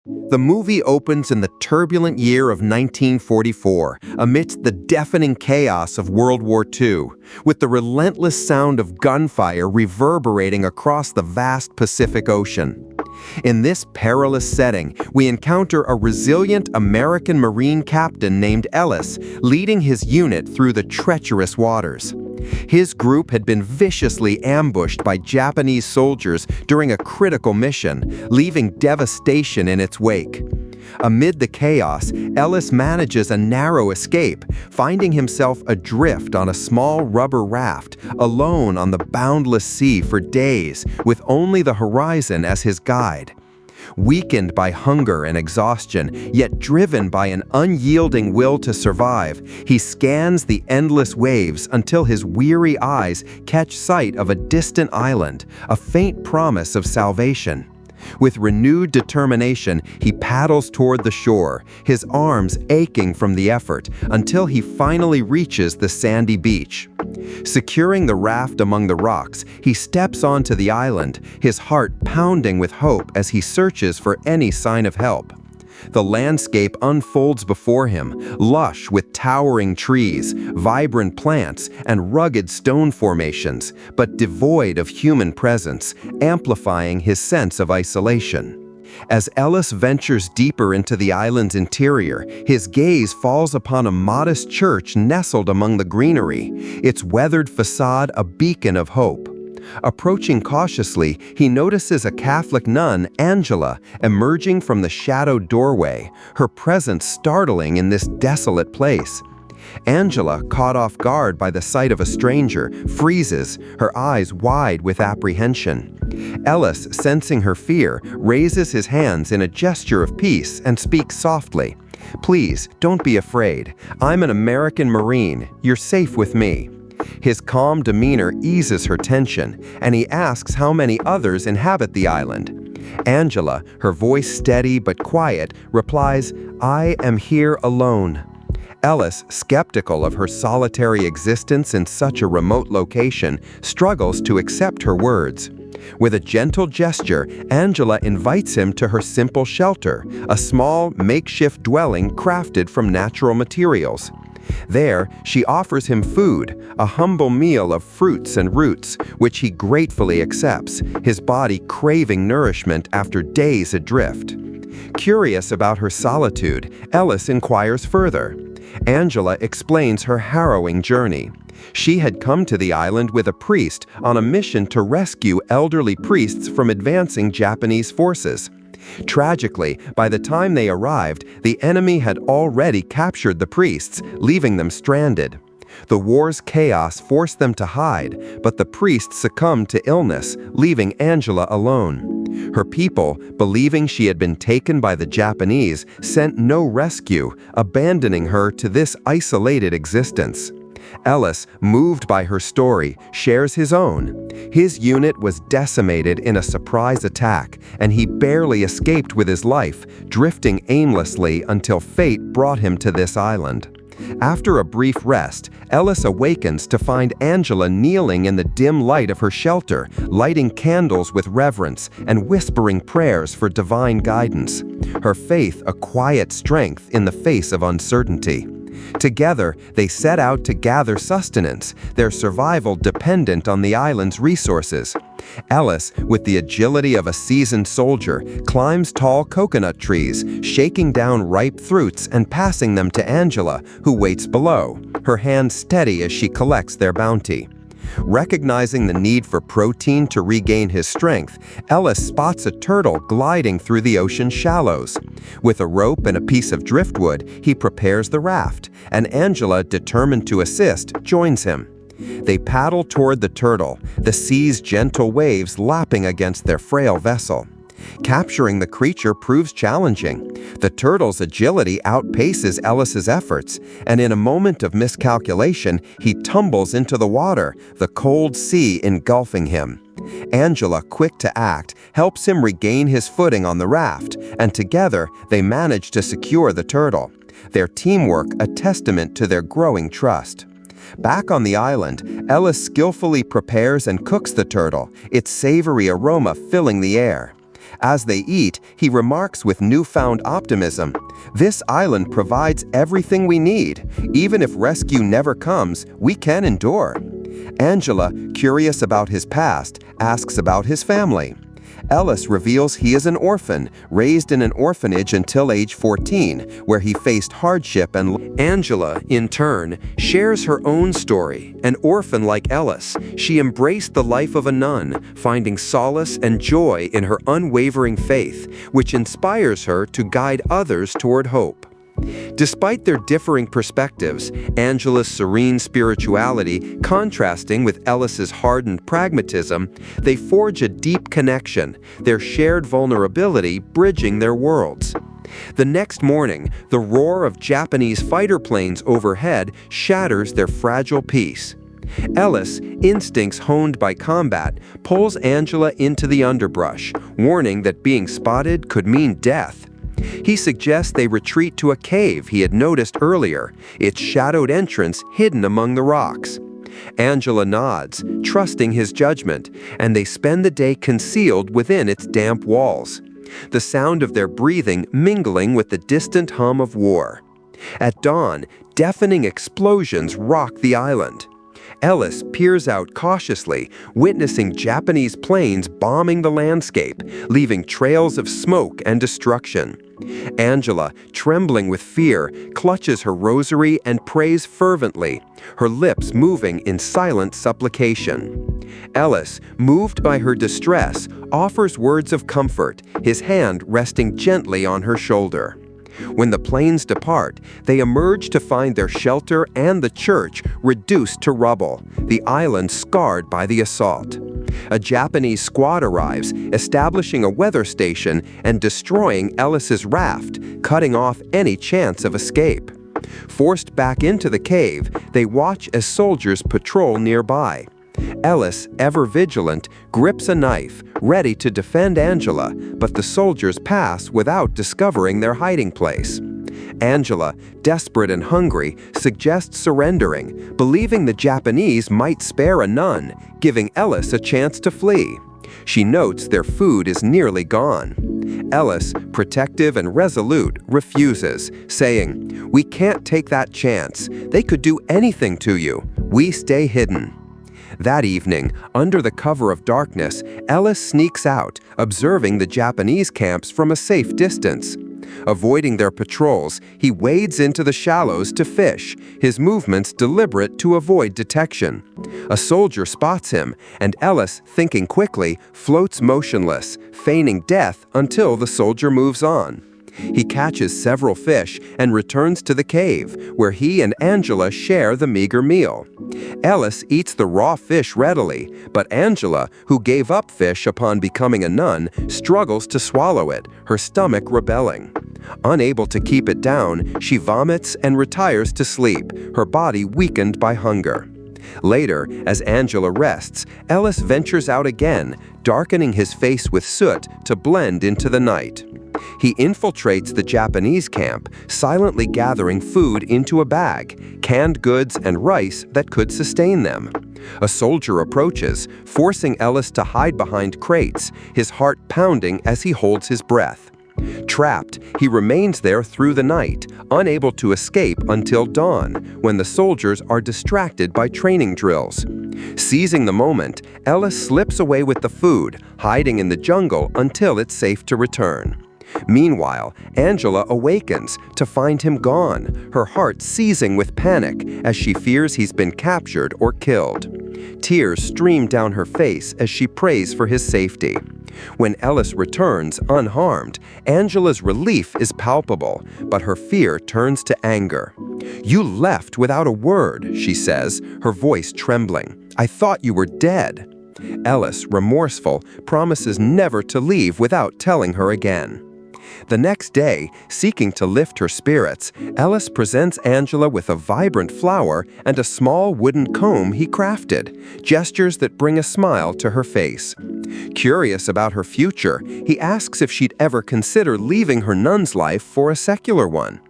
The movie opens in the turbulent year of 1944, amidst the deafening chaos of World War II, with the relentless sound of gunfire reverberating across the vast Pacific Ocean. In this perilous setting, we encounter a resilient American Marine captain named Ellis leading his unit through the treacherous waters. His group had been viciously ambushed by Japanese soldiers during a critical mission, leaving devastation in its wake. Amid the chaos, Ellis manages a narrow escape, finding himself adrift on a small rubber raft, alone on the boundless sea for days, with only the horizon as his guide. Weakened by hunger and exhaustion, yet driven by an unyielding will to survive, he scans the endless waves until his weary eyes catch sight of a distant island, a faint promise of salvation. With renewed determination, he paddles toward the shore, his arms aching from the effort, until he finally reaches the sandy beach. Securing the raft among the rocks, he steps onto the island, his heart pounding with hope as he searches for any sign of help. The landscape unfolds before him, lush with towering trees, vibrant plants, and rugged stone formations, but devoid of human presence, amplifying his sense of isolation. As Ellis ventures deeper into the island's interior, his gaze falls upon a modest church nestled among the greenery, its weathered facade a beacon of hope. Approaching cautiously, he notices a Catholic nun, Angela, emerging from the shadowed doorway, her presence startling in this desolate place. Angela, caught off guard by the sight of a stranger, freezes, her eyes wide with apprehension. Ellis, sensing her fear, raises his hands in a gesture of peace and speaks softly. "Please, don't be afraid. I'm an American Marine. You're safe with me." His calm demeanor eases her tension, and he asks how many others inhabit the island. Angela, her voice steady but quiet, replies, "I am here alone." Ellis, skeptical of her solitary existence in such a remote location, struggles to accept her words. With a gentle gesture, Angela invites him to her simple shelter, a small, makeshift dwelling crafted from natural materials. There, she offers him food, a humble meal of fruits and roots, which he gratefully accepts, his body craving nourishment after days adrift. Curious about her solitude, Ellis inquires further. Angela explains her harrowing journey. She had come to the island with a priest on a mission to rescue elderly priests from advancing Japanese forces. Tragically, by the time they arrived, the enemy had already captured the priests, leaving them stranded. The war's chaos forced them to hide, but the priests succumbed to illness, leaving Angela alone. Her people, believing she had been taken by the Japanese, sent no rescue, abandoning her to this isolated existence. Ellis, moved by her story, shares his own. His unit was decimated in a surprise attack, and he barely escaped with his life, drifting aimlessly until fate brought him to this island. After a brief rest, Ellis awakens to find Angela kneeling in the dim light of her shelter, lighting candles with reverence and whispering prayers for divine guidance. Her faith a quiet strength in the face of uncertainty. Together, they set out to gather sustenance, their survival dependent on the island's resources. Ellis, with the agility of a seasoned soldier, climbs tall coconut trees, shaking down ripe fruits and passing them to Angela, who waits below, her hand steady as she collects their bounty. Recognizing the need for protein to regain his strength, Ellis spots a turtle gliding through the ocean's shallows. With a rope and a piece of driftwood, he prepares the raft, and Angela, determined to assist, joins him. They paddle toward the turtle, the sea's gentle waves lapping against their frail vessel. Capturing the creature proves challenging. The turtle's agility outpaces Ellis's efforts, and in a moment of miscalculation, he tumbles into the water, the cold sea engulfing him. Angela, quick to act, helps him regain his footing on the raft, and together they manage to secure the turtle. Their teamwork a testament to their growing trust. Back on the island, Ellis skillfully prepares and cooks the turtle, its savory aroma filling the air. As they eat, he remarks with newfound optimism, "This island provides everything we need. Even if rescue never comes, we can endure." Angela, curious about his past, asks about his family. Ellis reveals he is an orphan, raised in an orphanage until age 14, where he faced hardship and Angela, in turn, shares her own story. An orphan like Ellis, she embraced the life of a nun, finding solace and joy in her unwavering faith, which inspires her to guide others toward hope. Despite their differing perspectives, Angela's serene spirituality contrasting with Ellis's hardened pragmatism, they forge a deep connection, their shared vulnerability bridging their worlds. The next morning, the roar of Japanese fighter planes overhead shatters their fragile peace. Ellis, instincts honed by combat, pulls Angela into the underbrush, warning that being spotted could mean death. He suggests they retreat to a cave he had noticed earlier, its shadowed entrance hidden among the rocks. Angela nods, trusting his judgment, and they spend the day concealed within its damp walls, the sound of their breathing mingling with the distant hum of war. At dawn, deafening explosions rock the island. Ellis peers out cautiously, witnessing Japanese planes bombing the landscape, leaving trails of smoke and destruction. Angela, trembling with fear, clutches her rosary and prays fervently, her lips moving in silent supplication. Ellis, moved by her distress, offers words of comfort, his hand resting gently on her shoulder. When the planes depart, they emerge to find their shelter and the church reduced to rubble, the island scarred by the assault. A Japanese squad arrives, establishing a weather station and destroying Ellis's raft, cutting off any chance of escape. Forced back into the cave, they watch as soldiers patrol nearby. Ellis, ever vigilant, grips a knife, ready to defend Angela, but the soldiers pass without discovering their hiding place. Angela, desperate and hungry, suggests surrendering, believing the Japanese might spare a nun, giving Ellis a chance to flee. She notes their food is nearly gone. Ellis, protective and resolute, refuses, saying, "We can't take that chance. They could do anything to you. We stay hidden." That evening, under the cover of darkness, Ellis sneaks out, observing the Japanese camps from a safe distance. Avoiding their patrols, he wades into the shallows to fish, his movements deliberate to avoid detection. A soldier spots him, and Ellis, thinking quickly, floats motionless, feigning death until the soldier moves on. He catches several fish and returns to the cave, where he and Angela share the meager meal. Ellis eats the raw fish readily, but Angela, who gave up fish upon becoming a nun, struggles to swallow it, her stomach rebelling. Unable to keep it down, she vomits and retires to sleep, her body weakened by hunger. Later, as Angela rests, Ellis ventures out again, darkening his face with soot to blend into the night. He infiltrates the Japanese camp, silently gathering food into a bag, canned goods and rice that could sustain them. A soldier approaches, forcing Ellis to hide behind crates, his heart pounding as he holds his breath. Trapped, he remains there through the night, unable to escape until dawn, when the soldiers are distracted by training drills. Seizing the moment, Ellis slips away with the food, hiding in the jungle until it's safe to return. Meanwhile, Angela awakens to find him gone, her heart seizing with panic as she fears he's been captured or killed. Tears stream down her face as she prays for his safety. When Ellis returns unharmed, Angela's relief is palpable, but her fear turns to anger. "You left without a word," she says, her voice trembling. "I thought you were dead." Ellis, remorseful, promises never to leave without telling her again. The next day, seeking to lift her spirits, Ellis presents Angela with a vibrant flower and a small wooden comb he crafted, gestures that bring a smile to her face. Curious about her future, he asks if she'd ever consider leaving her nun's life for a secular one.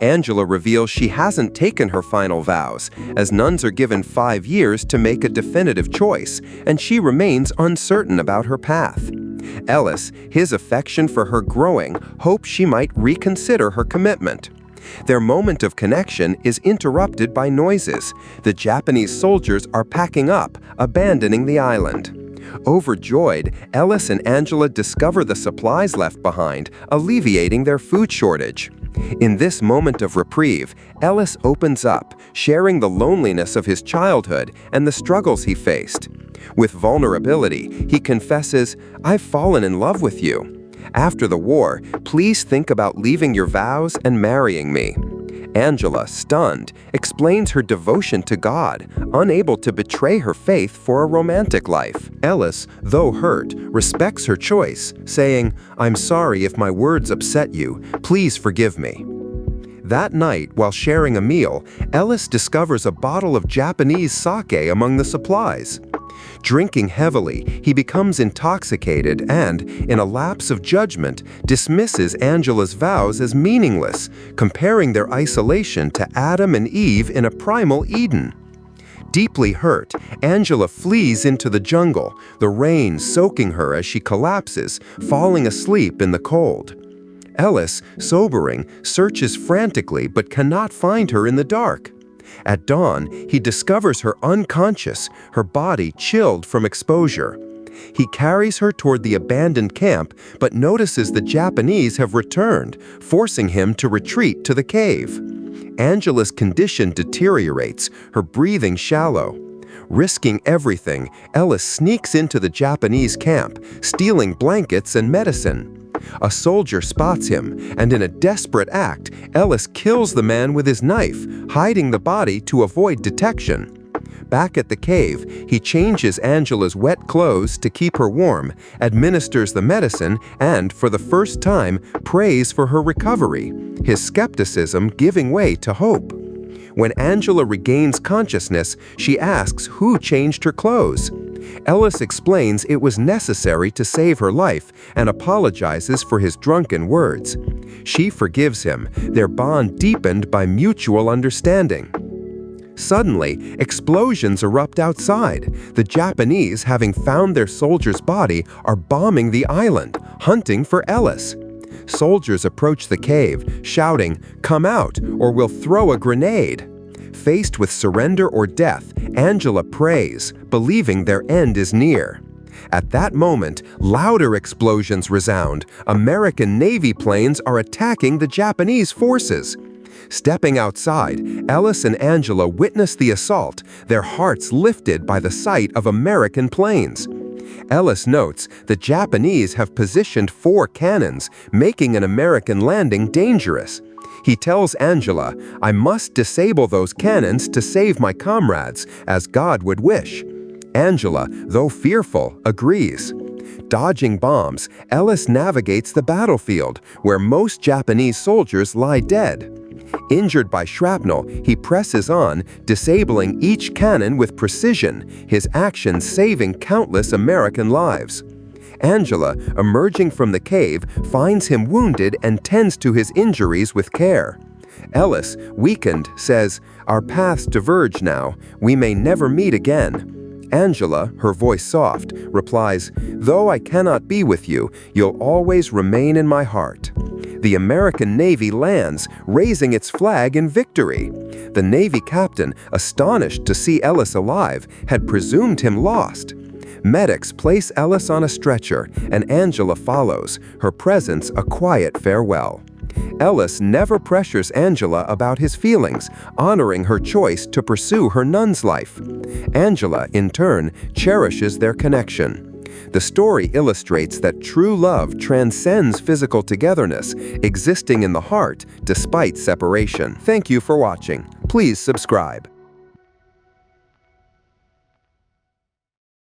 Angela reveals she hasn't taken her final vows, as nuns are given 5 years to make a definitive choice, and she remains uncertain about her path. Ellis, his affection for her growing, hopes she might reconsider her commitment. Their moment of connection is interrupted by noises. The Japanese soldiers are packing up, abandoning the island. Overjoyed, Ellis and Angela discover the supplies left behind, alleviating their food shortage. In this moment of reprieve, Ellis opens up, sharing the loneliness of his childhood and the struggles he faced. With vulnerability, he confesses, "I've fallen in love with you. After the war, please think about leaving your vows and marrying me." Angela, stunned, explains her devotion to God, unable to betray her faith for a romantic life. Ellis, though hurt, respects her choice, saying, "I'm sorry if my words upset you. Please forgive me." That night, while sharing a meal, Ellis discovers a bottle of Japanese sake among the supplies. Drinking heavily, he becomes intoxicated and, in a lapse of judgment, dismisses Angela's vows as meaningless, comparing their isolation to Adam and Eve in a primal Eden. Deeply hurt, Angela flees into the jungle, the rain soaking her as she collapses, falling asleep in the cold. Ellis, sobering, searches frantically but cannot find her in the dark. At dawn, he discovers her unconscious, her body chilled from exposure. He carries her toward the abandoned camp, but notices the Japanese have returned, forcing him to retreat to the cave. Angela's condition deteriorates, her breathing shallow. Risking everything, Ellis sneaks into the Japanese camp, stealing blankets and medicine. A soldier spots him, and in a desperate act, Ellis kills the man with his knife, hiding the body to avoid detection. Back at the cave, he changes Angela's wet clothes to keep her warm, administers the medicine, and, for the first time, prays for her recovery, his skepticism giving way to hope. When Angela regains consciousness, she asks who changed her clothes. Ellis explains it was necessary to save her life and apologizes for his drunken words. She forgives him, their bond deepened by mutual understanding. Suddenly, explosions erupt outside. The Japanese, having found their soldier's body, are bombing the island, hunting for Ellis. Soldiers approach the cave, shouting, "Come out, or we'll throw a grenade." Faced with surrender or death, Angela prays, believing their end is near. At that moment, louder explosions resound. American Navy planes are attacking the Japanese forces. Stepping outside, Ellis and Angela witness the assault, their hearts lifted by the sight of American planes. Ellis notes the Japanese have positioned 4 cannons, making an American landing dangerous. He tells Angela, "I must disable those cannons to save my comrades, as God would wish." Angela, though fearful, agrees. Dodging bombs, Ellis navigates the battlefield, where most Japanese soldiers lie dead. Injured by shrapnel, he presses on, disabling each cannon with precision, his actions saving countless American lives. Angela, emerging from the cave, finds him wounded and tends to his injuries with care. Ellis, weakened, says, "Our paths diverge now. We may never meet again." Angela, her voice soft, replies, "Though I cannot be with you, you'll always remain in my heart." The American Navy lands, raising its flag in victory. The Navy captain, astonished to see Ellis alive, had presumed him lost. Medics place Ellis on a stretcher, and Angela follows, her presence a quiet farewell. Ellis never pressures Angela about his feelings, honoring her choice to pursue her nun's life. Angela, in turn, cherishes their connection. The story illustrates that true love transcends physical togetherness, existing in the heart despite separation. Thank you for watching. Please subscribe.